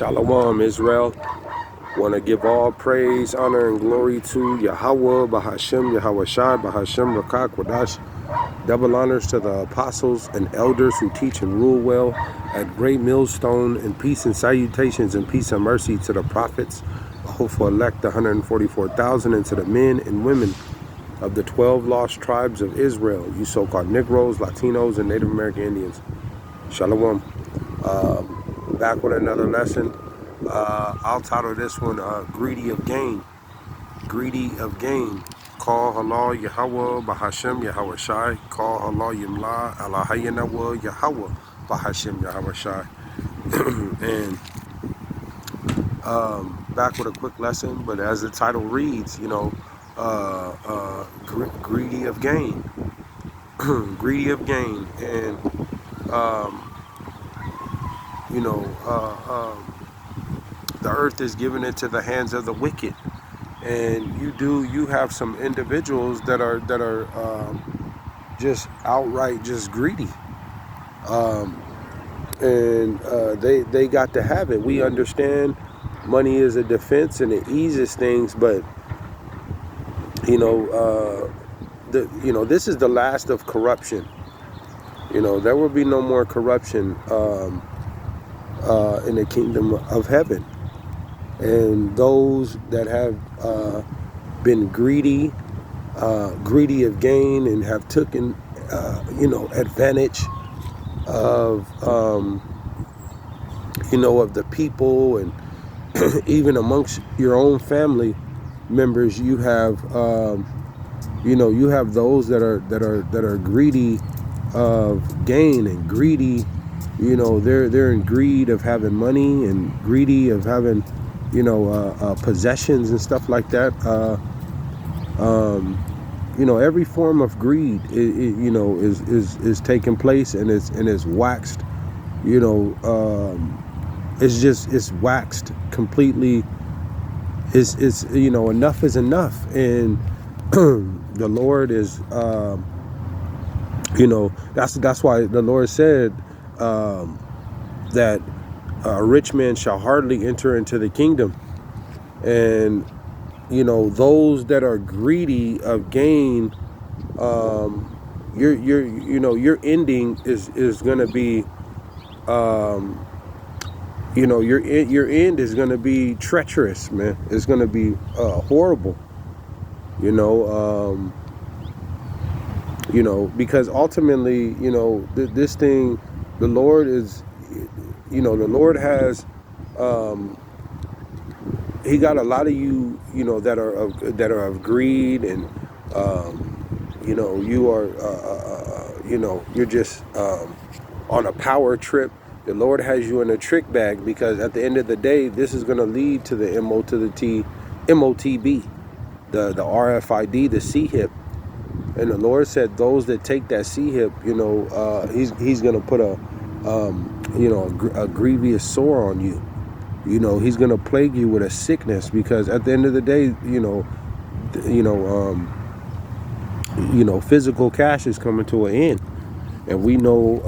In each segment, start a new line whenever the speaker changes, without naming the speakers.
Shalom, Israel. Want to give all praise, honor, and glory to Yahawah, BASHAM, YAHAWAHSHI, BASHAM, Rakak, Wadash. Double honors to the apostles and elders who teach and rule well at Great Millstone, and peace and salutations and peace and mercy to the prophets, the hopeful elect, the 144,000, and to the men and women of the 12 lost tribes of Israel, you so-called Negroes, Latinos, and Native American Indians. Shalom. Back with another lesson. I'll title this one Greedy of Gain. Greedy of Gain. Call Allah Yahawah, BASHAM, YAHAWAHSHI. Call Allah Yimla, Allahayanawa, Yahawah, BASHAM, YAHAWAHSHI. And back with a quick lesson, but as the title reads, greedy of gain. Greedy of gain. And the earth is given into the hands of the wicked, and you have some individuals that are just outright just greedy, and they got to have it. We understand money is a defense and it eases things, but this is the last of corruption. There will be no more corruption in the kingdom of heaven. And those that have been greedy of gain, and have taken advantage of of the people, and even amongst your own family members, you have you have those that are greedy of gain, and greedy, they're in greed of having money, and greedy of having possessions and stuff like that. Every form of greed is taking place, and it's waxed. It's waxed completely. It's enough is enough, and the Lord is that's why the Lord said that a rich man shall hardly enter into the kingdom. And those that are greedy of gain, your ending is going to be your end is going to be treacherous, man. It's going to be horrible, because ultimately, this thing, the Lord is, the Lord has, he got a lot of you, that are of greed, and you are, you're just on a power trip. The Lord has you in a trick bag, because at the end of the day, this is going to lead to the MOTB, the RFID, the C-hip. And the Lord said those that take that C-hip, he's going to put a grievous sore on you. He's going to plague you with a sickness, because at the end of the day, physical cash is coming to an end. And we know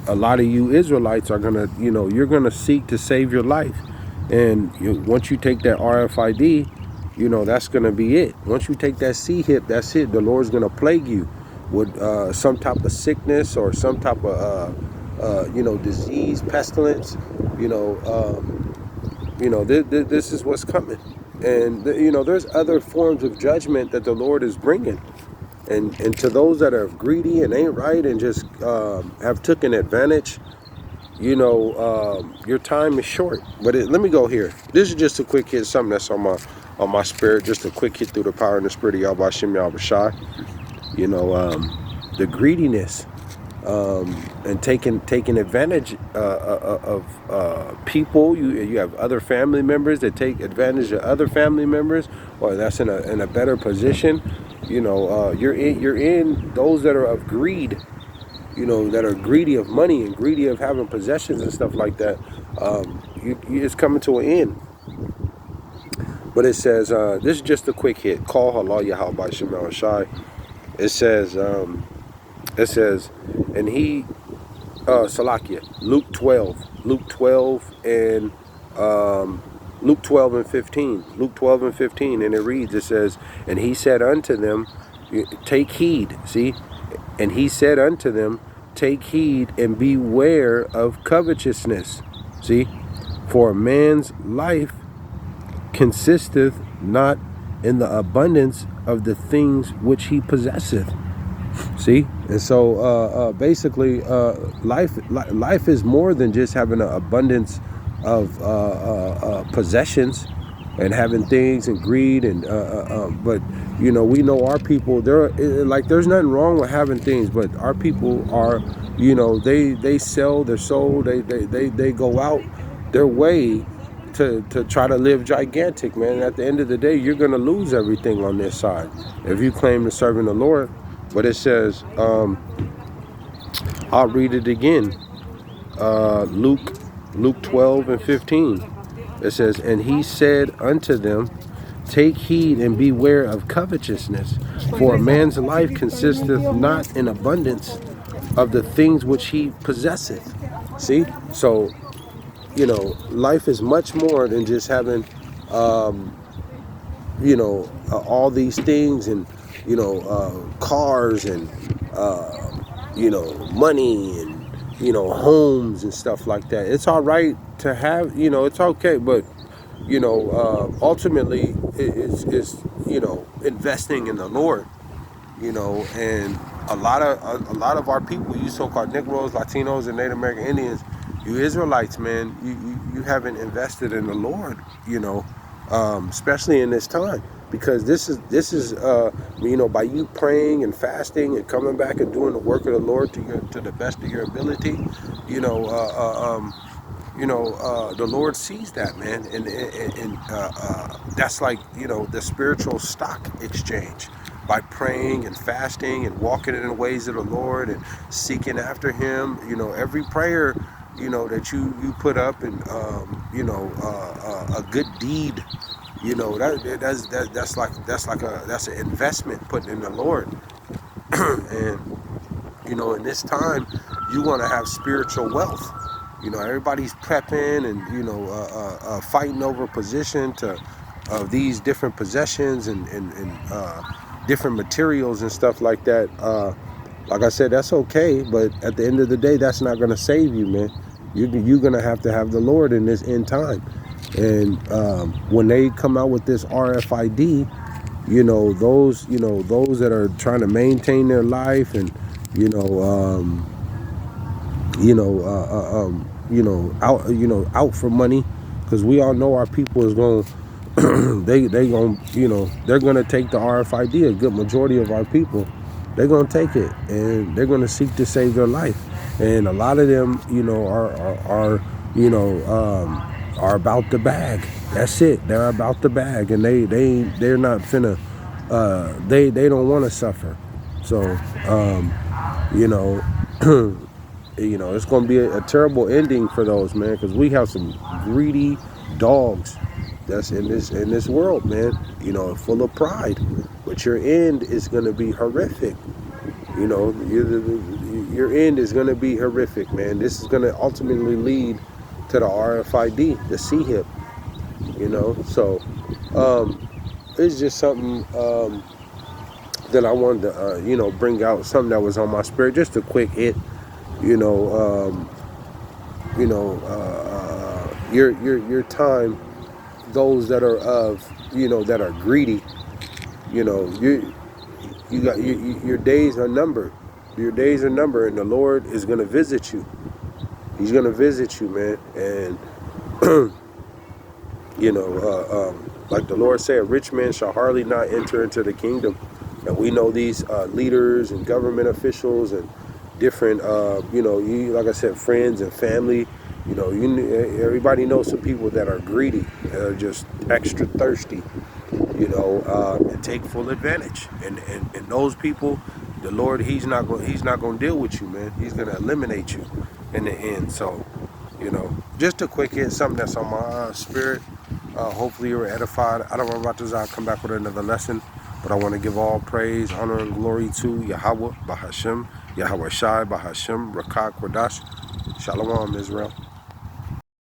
a lot of you Israelites are going to, you're going to seek to save your life. And once you take that RFID, that's going to be it. Once you take that C-hip, that's it. The Lord's going to plague you with some type of sickness, or some type of disease, pestilence. This is what's coming. And there's other forms of judgment that the Lord is bringing, and to those that are greedy and ain't right, and just have taken advantage. Your time is short. But let me go here. This is just a quick hit, something that's on my spirit. Just a quick hit through the power and the spirit of YAHAWAHSHI, YAHAWAHSHI. The greediness, and taking advantage of people. You have other family members that take advantage of other family members, or that's in a better position. You're in those that are of greed, that are greedy of money and greedy of having possessions and stuff like that. It's coming to an end. But it says, this is just a quick hit. Call Allah Yahawah BASHAM YAHAWAHSHI. It says, and he Salakia, Luke 12 and Luke 12 and 15. Luke 12 and 15, and it reads, it says, and he said unto them, take heed, see? And he said unto them, take heed and beware of covetousness, see? For a man's life consisteth not in the abundance of the things which he possesseth. See, and so basically, life is more than just having an abundance of possessions and having things and greed and but you know, we know our people. There's nothing wrong with having things, but our people are, you know, they sell their soul. They go out their way to try to live gigantic, man. At the end of the day, you're gonna lose everything on this side if you claim to serving the Lord. But it says, I'll read it again. Luke 12 and 15. It says, and he said unto them, take heed and beware of covetousness, for a man's life consisteth not in abundance of the things which he possesseth. See? So, you know, life is much more than just having, you know, all these things and, you know, cars and, you know, money and, you know, homes and stuff like that. It's all right to have, you know, it's okay, but, you know, ultimately it's, you know, investing in the Lord, you know, and a lot of our people, you so-called Negroes, Latinos, and Native American Indians, you Israelites, man, you haven't invested in the Lord, you know, especially in this time, because this is you know, by you praying and fasting and coming back and doing the work of the Lord to the best of your ability, you know, the Lord sees that, man, and that's like, you know, the spiritual stock exchange. By praying and fasting and walking in the ways of the Lord and seeking after Him, you know, every prayer, you know, that you put up, and you know, a good deed, you know, that's an investment put in the Lord. And you know, in this time, you want to have spiritual wealth. You know, everybody's prepping and, you know, fighting over position of these different possessions and different materials and stuff like that. Like I said, that's okay, but at the end of the day, that's not going to save you, man. You're going to have the Lord in this end time. And when they come out with this RFID, you know, those that are trying to maintain their life and, you know, out for money, because we all know our people is going they going, you know, they're going to take the RFID. A good majority of our people, they're going to take it, and they're going to seek to save their life. And a lot of them, you know, are you know, are about the bag. That's it. They're about the bag, and they're not finna they don't want to suffer. So you know, you know, it's going to be a terrible ending for those, man, because we have some greedy dogs that's in this world, man, you know, full of pride. But your end is going to be horrific. You know, your end is going to be horrific, man. This is going to ultimately lead to the RFID, the C-hip, you know. So it's just something that I wanted to, you know, bring out, something that was on my spirit, just a quick hit. You know, your time, those that are you know, that are greedy, you know, your days are numbered. Your days are numbered, and the Lord is going to visit you. He's going to visit you, man. And you know, like the Lord said, a rich man shall hardly not enter into the kingdom. And we know these leaders and government officials and different, you know, like I said, friends and family. You know, everybody knows some people that are greedy, that are just extra thirsty, you know, and take full advantage. And those people, the Lord, He's not going to deal with you, man. He's going to eliminate you in the end. So, you know, just a quick hit, something that's on my spirit. Hopefully you were edified. I don't know about this. I'll come back with another lesson. But I want to give all praise, honor, and glory to Yahawah, BASHAM, YAHAWAHSHI, BASHAM, Rakak, Kwadash. Shalom, Israel.